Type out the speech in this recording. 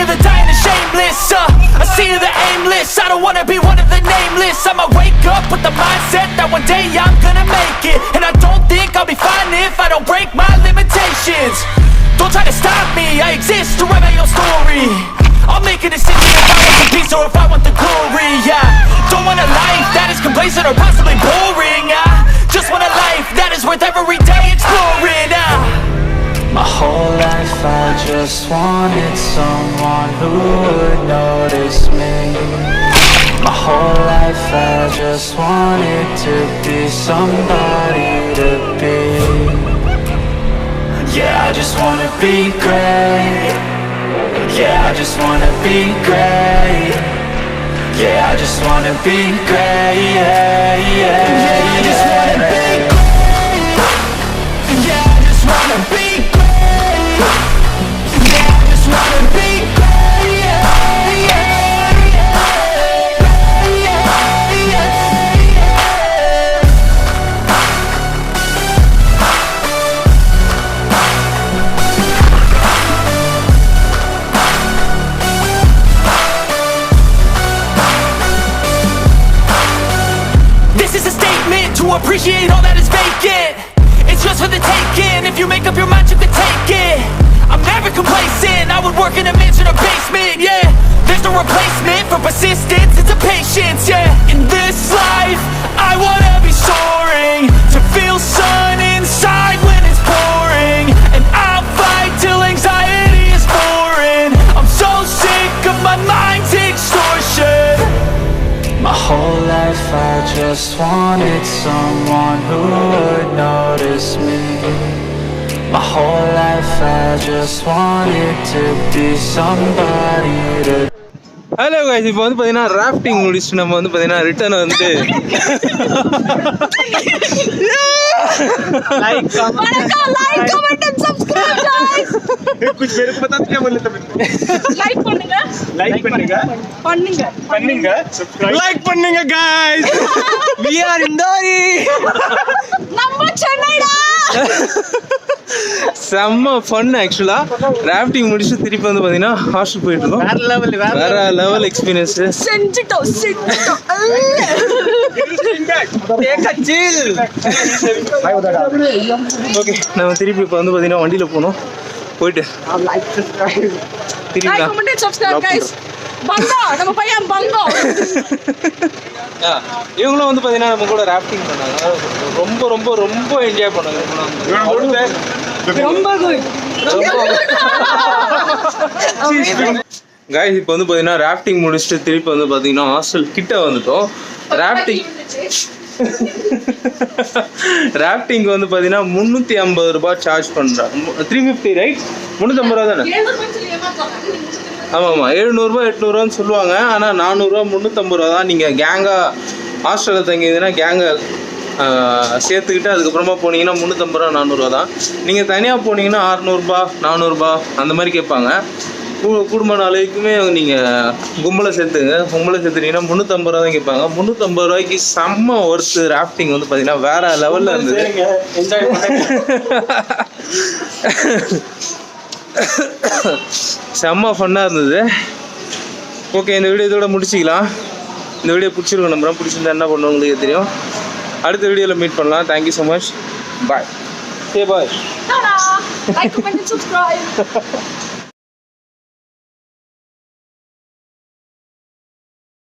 of the dying and shameless, a sea of the aimless. I don't wanna be one of the nameless. I'ma wake up with the mindset that one day I'm gonna make it. And I don't think I'll be fine if I don't break my limitations. Don't try to stop me, I exist to write my own story. I'll make a decision if I want the peace or if I want the glory. Don't want a life that is complacent or possibly boring. Just want a life that is worth every day exploring. My whole life I just wanted someone who would notice me. My whole life I just wanted to be somebody to be. Yeah, I just wanna be great. Yeah, I just wanna be great. Yeah, I just wanna be great. Yeah, yeah, I just wanna be great. Yeah, I just wanna be great. Yeah, I just wanna be great. Yeah, yeah, yeah, This is a statement to appreciate all that is vacant. It's just for the taking. If you make up your mind, you can take it. I'm never complacent. I would work in a mansion or basement, yeah. There's no replacement for persistence. It's a patience, yeah. In this life, I wanna be soaring, to feel sun inside when it's pouring. And I'll fight till anxiety is foreign. I'm so sick of my mind's extortion. My whole life I just wanted someone who would notice me. My whole life I just wanted to be somebody to. Hello guys, இப்போ வந்து பார்த்தீங்கன்னா rafting முடிச்சுட்டு நம்ம வந்து பார்த்தீங்கன்னா return வந்து like பண்ணுங்க guys we are in Dori நம்ம சென்னைடா. செம்ம ஃபன். ஆக்சுவலா ராஃப்டிங் முடிச்சுட்டு திருப்பி வந்து பார்த்தீங்கன்னா ஹாஸ்டல் போயிட்டு இருக்கோம். வேற லெவல் எக்ஸ்பீரியன்ஸ் செஞ்சிட்டோம். ஓகே, நம்ம திருப்பி இப்போ வந்து பார்த்தீங்கன்னா வண்டியில் போகணும். போயிட்டு திருப்பி நம்ம பையன் பங்கோ இவங்களும் வந்து பார்த்தீங்கன்னா நம்ம கூட ராஃப்டிங் பண்ணாங்க. ரொம்ப ரொம்ப ரொம்ப என்ஜாய் பண்ணாங்க. காய்ஸ், இப்போ வந்து பார்த்தீங்கன்னா ராஃப்டிங் முடிச்சுட்டு திருப்பி வந்து பார்த்தீங்கன்னா ஹாஸ்டல் கிட்ட வந்துட்டோம். ராஃப்டிங்க்கு வந்து பார்த்தீங்கன்னா 350 ரூபாய் சார்ஜ் பண்ணுறாங்க. 350 ரைட்? 350 ரூபா தானே? ஆமாம், 700 800 சொல்லுவாங்க. ஆனால் 400 350 ரூபா தான். நீங்கள் கேங்காக ஹாஸ்டலில் தங்கியிருந்தீங்கன்னா கேங்கை சேர்த்துக்கிட்டு அதுக்கப்புறமா போனீங்கன்னா 350 ரூபா 400 தான். நீங்கள் தனியாக போனீங்கன்னா 600 400 அந்த மாதிரி கேட்பாங்க. குடும்ப நாளைக்குமே நீங்கள் கும்பலை சேர்த்துட்டீங்கன்னா 350 ரூபா தான் கேட்பாங்க. 350 ரூபாய்க்கு செம்ம ஒர்த்து. ராஃப்டிங் வந்து பார்த்தீங்கன்னா வேற லெவலில் இருந்தது. செம்ம ஃபன்னாக இருந்தது. ஓகே, இந்த வீடியோ இதோட முடிச்சிக்கலாம். இந்த வீடியோ பிடிச்சிருக்கோம் நம்புறேன். பிடிச்சிருந்தா என்ன பண்ணுவோம் உங்களுக்கு தெரியும். அடுத்த வீடியோவில் மீட் பண்ணலாம். Thank you so much. Bye. Say bye. Like, comment and subscribe.